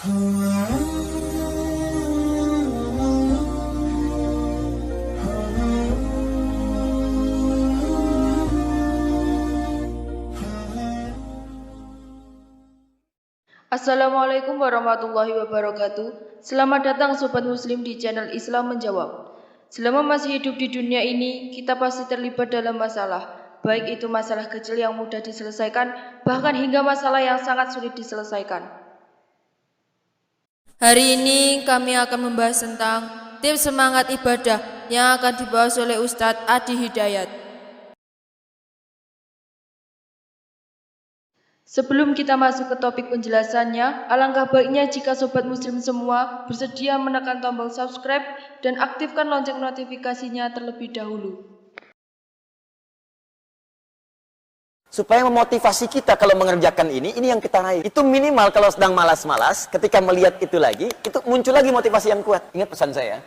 Assalamualaikum warahmatullahi wabarakatuh. Selamat datang Sobat Muslim di channel Islam Menjawab. Selama masih hidup di dunia ini, kita pasti terlibat dalam masalah. Baik itu masalah kecil yang mudah diselesaikan, bahkan hingga masalah yang sangat sulit diselesaikan. Hari ini kami akan membahas tentang tips semangat ibadah yang akan dibahas oleh Ustadz Adi Hidayat. Sebelum kita masuk ke topik penjelasannya, alangkah baiknya jika Sobat Muslim semua bersedia menekan tombol subscribe dan aktifkan lonceng notifikasinya terlebih dahulu. Supaya memotivasi kita kalau mengerjakan ini yang kita raih. Itu minimal kalau sedang malas-malas, ketika melihat itu lagi, itu muncul lagi motivasi yang kuat. Ingat pesan saya.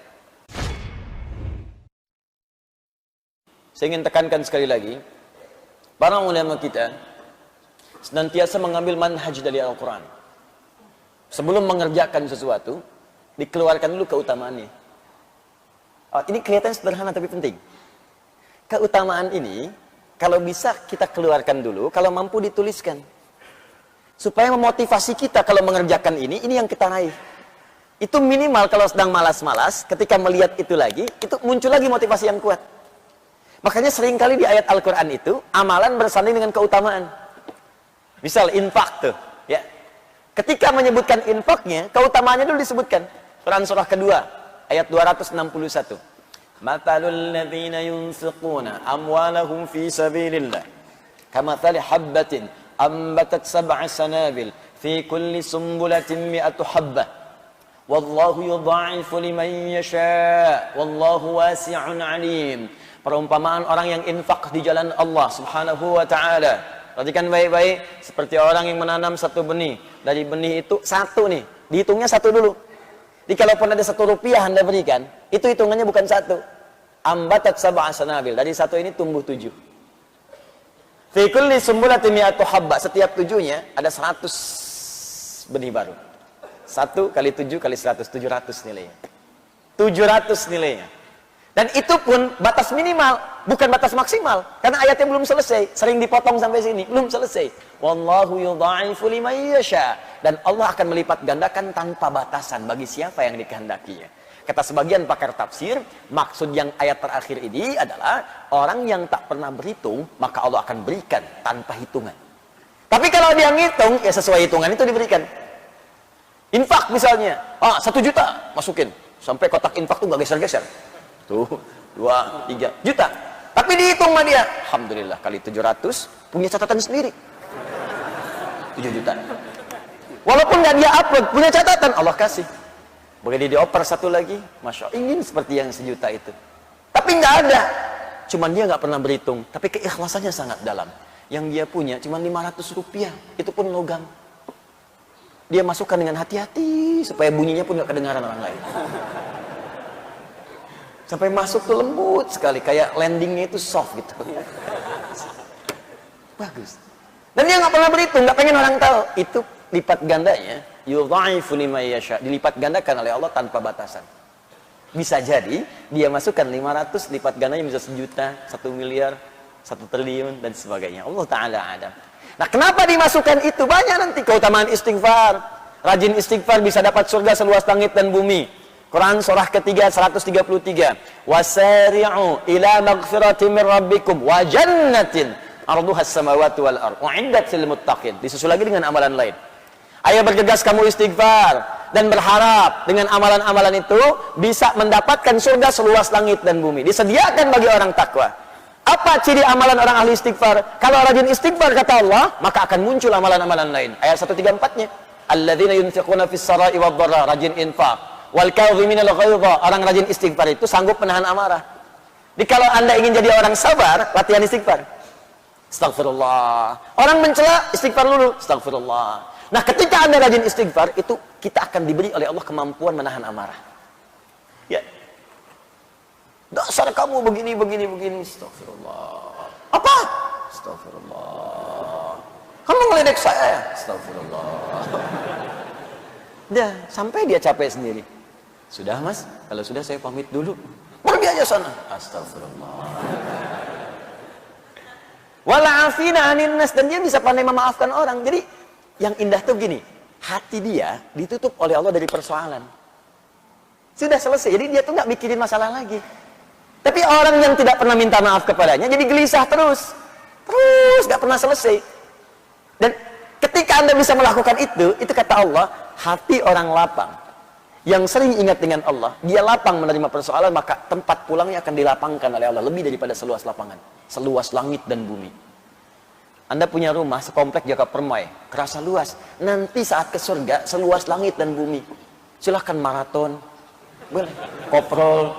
Saya ingin tekankan sekali lagi, para ulama kita senantiasa mengambil manhaj dari Al-Quran. Sebelum mengerjakan sesuatu, dikeluarkan dulu keutamaannya. Ini kelihatan sederhana tapi penting. Keutamaan ini, kalau bisa kita keluarkan dulu, kalau mampu dituliskan. Supaya memotivasi kita kalau mengerjakan ini yang kita raih. Itu minimal kalau sedang malas-malas, ketika melihat itu lagi, itu muncul lagi motivasi yang kuat. Makanya seringkali di ayat Al-Quran itu, amalan bersanding dengan keutamaan. Misal infak tuh, ya. Ketika menyebutkan infaknya, keutamaannya dulu disebutkan. Quran surah kedua, ayat 261. Matalul ladzina yunfiquna amwalahum fi sabilillah kamathali habbatin ambatat sab'a sanabil fi kulli sumbulatin mi'atu habbah. Wallahu yudha'ifu liman yasha' wallahu wasi'un 'alim. Perumpamaan orang yang infak di jalan Allah Subhanahu wa taala. Perhatikan baik-baik, seperti orang yang menanam satu benih. Dari benih itu satu nih, dihitungnya satu dulu. Jadi kalaupun ada 1 rupiah Anda berikan, itu hitungannya bukan satu. Ambatat sab'a sanabil, dari satu ini tumbuh 7. Fi kulli sumbulatin mi'atu habba, setiap 7-nya ada 100 benih baru. 1 kali 7 kali 100, 700 nilainya. 700 nilainya. Dan itu pun batas minimal, bukan batas maksimal. Karena ayatnya belum selesai, sering dipotong sampai sini, belum selesai. Wallahu yudha'ifu liman yasha. Dan Allah akan melipat gandakan tanpa batasan bagi siapa yang dikehendakinya. Kata sebagian pakar tafsir, maksud yang ayat terakhir ini adalah orang yang tak pernah berhitung, maka Allah akan berikan tanpa hitungan. Tapi kalau dia ngitung, ya sesuai hitungan itu diberikan. Infak misalnya, 1 juta masukin, sampai kotak infak tuh gak geser-geser. Tuh, 2, 3 juta. Tapi dihitung sama dia, alhamdulillah kali 700 punya catatan sendiri. 7 juta. Walaupun nggak dia upload, punya catatan, Allah kasih. Boleh dioper satu lagi, masya Allah, ingin seperti yang 1 juta itu. Tapi nggak ada. Cuman dia nggak pernah berhitung, tapi keikhlasannya sangat dalam. Yang dia punya cuma 500 rupiah, itu pun logam. Dia masukkan dengan hati-hati supaya bunyinya pun nggak kedengaran orang lain. Sampai masuk tuh lembut sekali, kayak landingnya itu soft gitu. Bagus. Dan dia nggak pernah berhitung, nggak pengen orang tahu. Itu lipat gandanya, yudha'ifu liman yasha, dilipat gandakan oleh Allah tanpa batasan. Bisa jadi dia masukkan 500, lipat gandanya bisa 1 juta, 1 miliar, 1 triliun dan sebagainya. Allah Ta'ala adam. Nah, kenapa dimasukkan itu? Banyak nanti keutamaan istighfar. Rajin istighfar bisa dapat surga seluas langit dan bumi. Quran surah ketiga 133. Wasari'u ila maghfiratin min rabbikum wa jannatin arduhas samawati wal ardh u'iddat lil muttaqin. Disusul lagi dengan amalan lain. Ayo bergegas kamu istighfar dan berharap dengan amalan-amalan itu bisa mendapatkan surga seluas langit dan bumi. Disediakan bagi orang takwa. Apa ciri amalan orang ahli istighfar? Kalau rajin istighfar kata Allah, maka akan muncul amalan-amalan lain. Ayat 134-nya. Alladzina yunfiquna fis sarai wad dharra, rajin infak. Wal kadhiminal ghaidha, orang rajin istighfar itu sanggup menahan amarah. Jadi kalau Anda ingin jadi orang sabar, latihan istighfar. Astagfirullah. Orang mencela, istighfar dulu. Astagfirullah. Nah, ketika Anda rajin istighfar, itu kita akan diberi oleh Allah kemampuan menahan amarah. Ya. Dasar kamu begini. Astagfirullah. Apa? Astagfirullah. Kamu ngeledek saya. Astagfirullah. Dah, sampai dia capek sendiri. Sudah mas, kalau sudah saya pamit dulu. Pergi aja sana. Astagfirullah. Wala'afina anin nas. Dan dia bisa pandai memaafkan orang. Jadi yang indah tuh gini, hati dia ditutup oleh Allah dari persoalan. Sudah selesai. Jadi dia tuh nggak mikirin masalah lagi. Tapi orang yang tidak pernah minta maaf kepadanya jadi gelisah terus nggak pernah selesai. Dan ketika Anda bisa melakukan itu kata Allah, hati orang lapang yang sering ingat dengan Allah, dia lapang menerima persoalan, maka tempat pulangnya akan dilapangkan oleh Allah lebih daripada seluas lapangan, seluas langit dan bumi. Anda punya rumah sekomplek Jaka Permai, kerasa luas. Nanti saat ke surga seluas langit dan bumi. Silahkan maraton, boleh, koprol.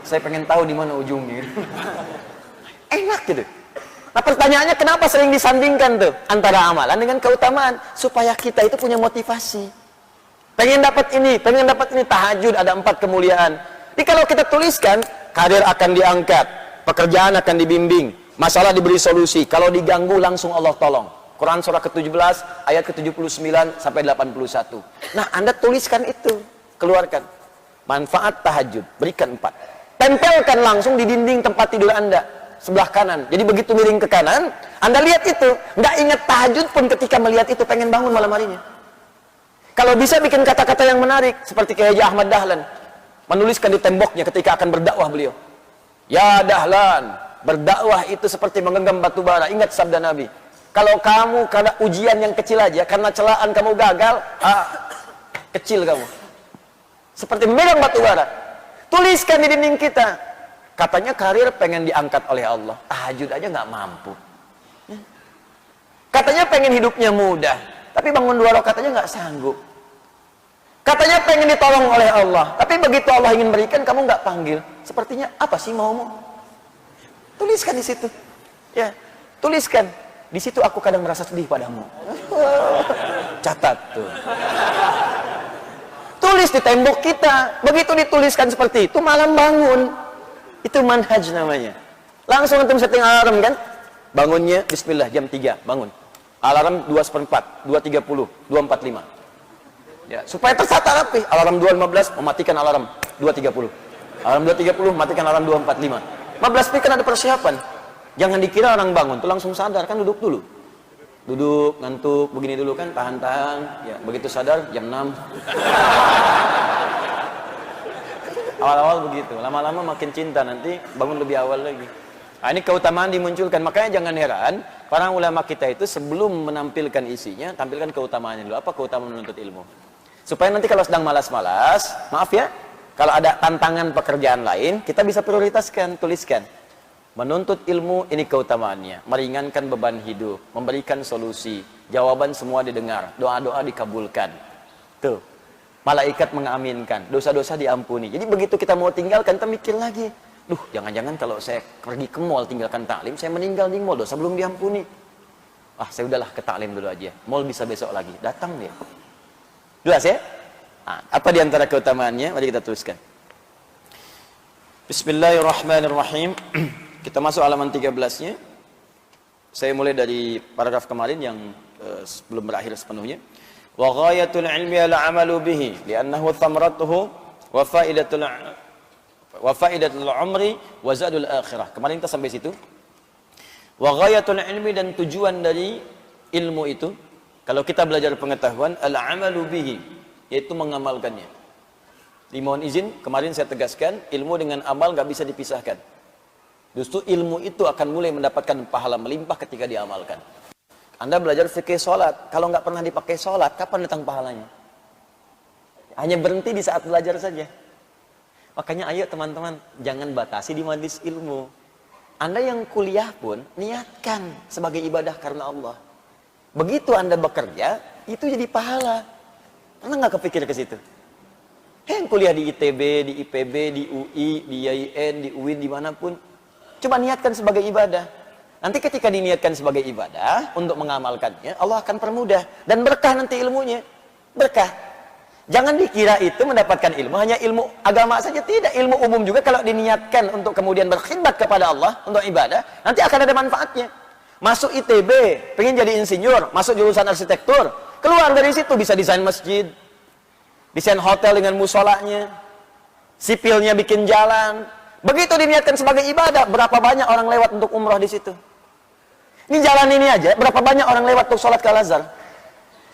Saya pengen tahu di mana ujungnya. Enak gitu. Nah pertanyaannya, kenapa sering disandingkan tuh antara amalan dengan keutamaan? Supaya kita itu punya motivasi. Pengen dapat ini, tahajud ada 4 kemuliaan. Jadi kalau kita tuliskan, karir akan diangkat, pekerjaan akan dibimbing, masalah diberi solusi, kalau diganggu langsung Allah tolong. Quran surah ke-17 ayat ke-79 sampai 81. Nah, Anda tuliskan itu, keluarkan. Manfaat tahajud, berikan 4. Tempelkan langsung di dinding tempat tidur Anda sebelah kanan. Jadi begitu miring ke kanan, Anda lihat itu, nggak ingat tahajud pun ketika melihat itu pengen bangun malam harinya. Kalau bisa bikin kata-kata yang menarik, seperti Kiai Haji Ahmad Dahlan menuliskan di temboknya ketika akan berdakwah beliau. Ya Dahlan, berdakwah itu seperti menggenggam batu bara. Ingat sabda Nabi. Kalau kamu karena ujian yang kecil aja, karena celaan kamu gagal, kecil kamu. Seperti memegang batu bara. Tuliskan di dinding kita. Katanya karir pengen diangkat oleh Allah. Tahajud aja nggak mampu. Katanya pengen hidupnya mudah. Tapi bangun 2 rakaat aja nggak sanggup. Katanya pengen ditolong oleh Allah. Tapi begitu Allah ingin berikan, kamu nggak panggil. Sepertinya apa sih maumu? Tuliskan di situ. Ya, tuliskan. Di situ aku kadang merasa sedih padamu. Catat tuh. Tulis di tembok kita. Begitu dituliskan seperti itu, malam bangun. Itu manhaj namanya. Langsung antum setting alarm kan? Bangunnya bismillah jam 3, bangun. Alarm 2:04, 2:30, 2:45. Ya, supaya tertata rapi. Alarm 2:15 mematikan alarm 2:30. Alarm 2:30 matikan alarm 2:45. 15 menit kan ada persiapan. Jangan dikira orang bangun tuh langsung sadar, kan duduk dulu. Duduk, ngantuk, begini dulu kan, tahan-tahan. Ya, begitu sadar jam 6. Awal-awal begitu, lama-lama makin cinta, nanti bangun lebih awal lagi. Nah, ini keutamaan dimunculkan, makanya jangan heran para ulama kita itu sebelum menampilkan isinya, tampilkan keutamaannya dulu. Apa keutamaan menuntut ilmu? Supaya nanti kalau sedang malas-malas, maaf ya, kalau ada tantangan pekerjaan lain, kita bisa prioritaskan, tuliskan. Menuntut ilmu, ini keutamaannya. Meringankan beban hidup, memberikan solusi, jawaban semua didengar, doa-doa dikabulkan. Tuh. Malaikat mengaminkan, dosa-dosa diampuni. Jadi begitu kita mau tinggalkan, kita mikir lagi. Duh, jangan-jangan kalau saya pergi ke mall tinggalkan taklim, saya meninggal di mall, dosa belum diampuni. Saya udahlah ke taklim dulu aja. Mall bisa besok lagi. Datang dia. Jelas ya? Apa di antara keutamaannya? Mari kita tuliskan. Bismillahirrahmanirrahim. Kita masuk halaman 13-nya. Saya mulai dari paragraf kemarin yang belum berakhir sepenuhnya. Wa ghayatul ilmi al-'amalu bihi li'annahu thamratuhu wa faidatul umri wa zadul akhirah. Kemarin kita sampai situ. Wa ghayatul ilmi, dan tujuan dari ilmu itu, kalau kita belajar pengetahuan, al-'amalu bihi, yaitu mengamalkannya. Dimohon izin, kemarin saya tegaskan, ilmu dengan amal nggak bisa dipisahkan. Justru ilmu itu akan mulai mendapatkan pahala melimpah ketika diamalkan. Anda belajar fikih sholat, kalau nggak pernah dipakai sholat, kapan datang pahalanya? Hanya berhenti di saat belajar saja. Makanya ayo teman-teman, jangan batasi di majlis ilmu. Anda yang kuliah pun, niatkan sebagai ibadah karena Allah. Begitu Anda bekerja, itu jadi pahala. Pernah nggak kepikir ke situ? Yang kuliah di ITB, di IPB, di UI, di IAIN, di UIN, dimanapun, coba niatkan sebagai ibadah. Nanti ketika diniatkan sebagai ibadah untuk mengamalkannya, Allah akan permudah dan berkah nanti ilmunya. Berkah. Jangan dikira itu mendapatkan ilmu hanya ilmu agama saja, tidak. Ilmu umum juga kalau diniatkan untuk kemudian berkhidmat kepada Allah untuk ibadah, nanti akan ada manfaatnya. Masuk ITB, pengen jadi insinyur, masuk jurusan arsitektur, keluar dari situ bisa desain masjid, Desain hotel dengan musolanya, sipilnya bikin jalan. Begitu diniatkan sebagai ibadah, berapa banyak orang lewat untuk umrah di situ? Ini jalan ini aja, berapa banyak orang lewat untuk sholat ke Al-Azhar?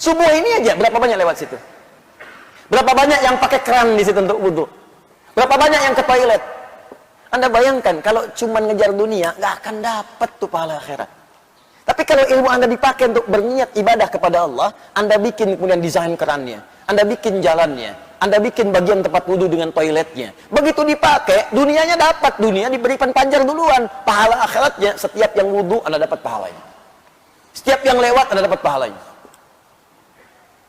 Subuh ini aja, berapa banyak lewat situ? Berapa banyak yang pakai keran di situ untuk wudhu? Berapa banyak yang ke toilet? Anda bayangkan, kalau cuma ngejar dunia, nggak akan dapat tuh pahala akhirat. Tapi kalau ilmu Anda dipakai untuk berniat ibadah kepada Allah, Anda bikin kemudian desain kerannya, Anda bikin jalannya, Anda bikin bagian tempat wudhu dengan toiletnya. Begitu dipakai, dunianya dapat, dunia diberikan panjar duluan. Pahala akhiratnya, setiap yang wudhu Anda dapat pahalanya. Setiap yang lewat Anda dapat pahalanya.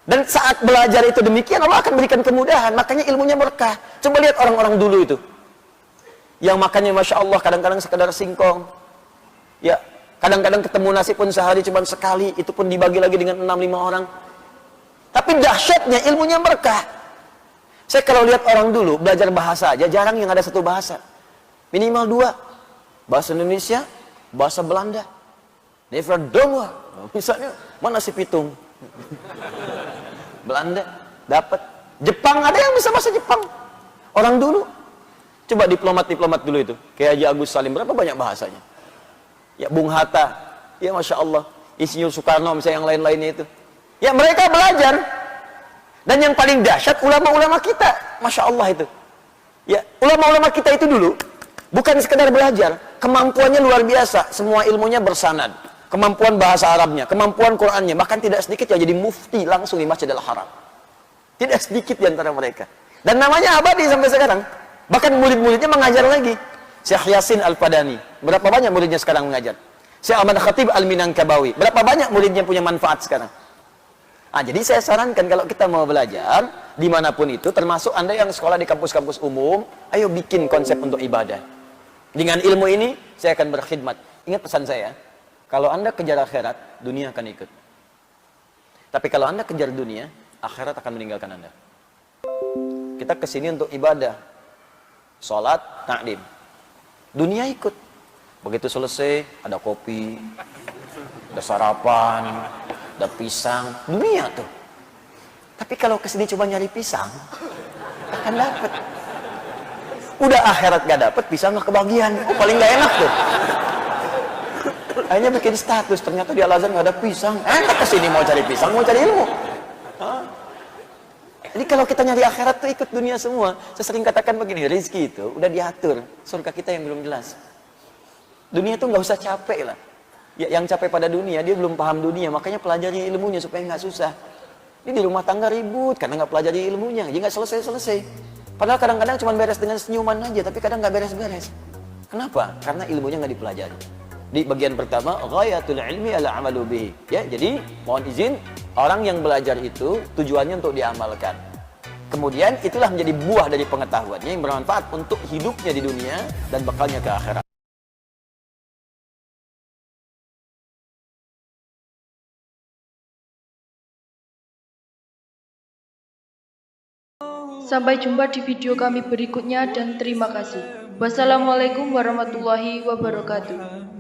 Dan saat belajar itu demikian, Allah akan berikan kemudahan. Makanya ilmunya berkah. Coba lihat orang-orang dulu itu, yang makannya Masya Allah kadang-kadang sekedar singkong. Ya, kadang-kadang ketemu nasi pun sehari cuma sekali, itu pun dibagi lagi dengan 6-5 orang. Tapi dahsyatnya ilmunya berkah. Saya kalau lihat orang dulu belajar bahasa aja, jarang yang ada satu bahasa. Minimal 2. Bahasa Indonesia, bahasa Belanda. Never dong. Misalnya, mana si pitung? Belanda, dapat. Jepang, ada yang bisa bahasa Jepang. Orang dulu. Coba diplomat-diplomat dulu itu. Kayak Haji Agus Salim, berapa banyak bahasanya? Ya, Bung Hatta, ya Masya Allah. Insinyur Soekarno, misalnya yang lain-lainnya itu. Ya, mereka belajar. Dan yang paling dahsyat, ulama-ulama kita. Masya Allah itu. Ya, ulama-ulama kita itu dulu, bukan sekedar belajar. Kemampuannya luar biasa. Semua ilmunya bersanad. Kemampuan bahasa Arabnya, kemampuan Qurannya. Bahkan tidak sedikit yang jadi mufti langsung di Masjidil Haram. Tidak sedikit di antara mereka. Dan namanya abadi sampai sekarang. Bahkan murid-muridnya mengajar lagi. Syekh Yasin Al-Fadani. Berapa banyak muridnya sekarang mengajar? Syekh Ahmad Khatib Al-Minangkabawi. Berapa banyak muridnya punya manfaat sekarang? Jadi saya sarankan kalau kita mau belajar, dimanapun itu, termasuk Anda yang sekolah di kampus-kampus umum, ayo bikin konsep untuk ibadah. Dengan ilmu ini, saya akan berkhidmat. Ingat pesan saya, kalau Anda kejar akhirat, dunia akan ikut. Tapi kalau Anda kejar dunia, akhirat akan meninggalkan Anda. Kita kesini untuk ibadah. Sholat, taklim. Dunia ikut. Begitu selesai, ada kopi, ada sarapan, ada pisang. Dunia tuh. Tapi kalau kesini coba nyari pisang, akan dapat. Udah akhirat gak dapat, pisang gak kebagian. Paling gak enak tuh. Akhirnya bikin status, ternyata di Al-Azhar gak ada pisang. Enak kesini mau cari pisang, mau cari ilmu. Jadi kalau kita nyari akhirat tuh ikut dunia semua. Saya sering katakan begini, rezeki itu udah diatur. Surga kita yang belum jelas. Dunia tuh gak usah capek lah. Ya, yang capek pada dunia, dia belum paham dunia. Makanya pelajari ilmunya supaya gak susah. Ini di rumah tangga ribut, karena gak pelajari ilmunya. Jadi gak selesai-selesai. Padahal kadang-kadang cuma beres dengan senyuman aja, tapi kadang gak beres-beres. Kenapa? Karena ilmunya gak dipelajari. Di bagian pertama, ghayatul ilmi al-amalu bihi. Ya, jadi mohon izin, orang yang belajar itu tujuannya untuk diamalkan. Kemudian itulah menjadi buah dari pengetahuannya yang bermanfaat untuk hidupnya di dunia dan bekalnya ke akhirat. Sampai jumpa di video kami berikutnya dan terima kasih. Wassalamualaikum warahmatullahi wabarakatuh.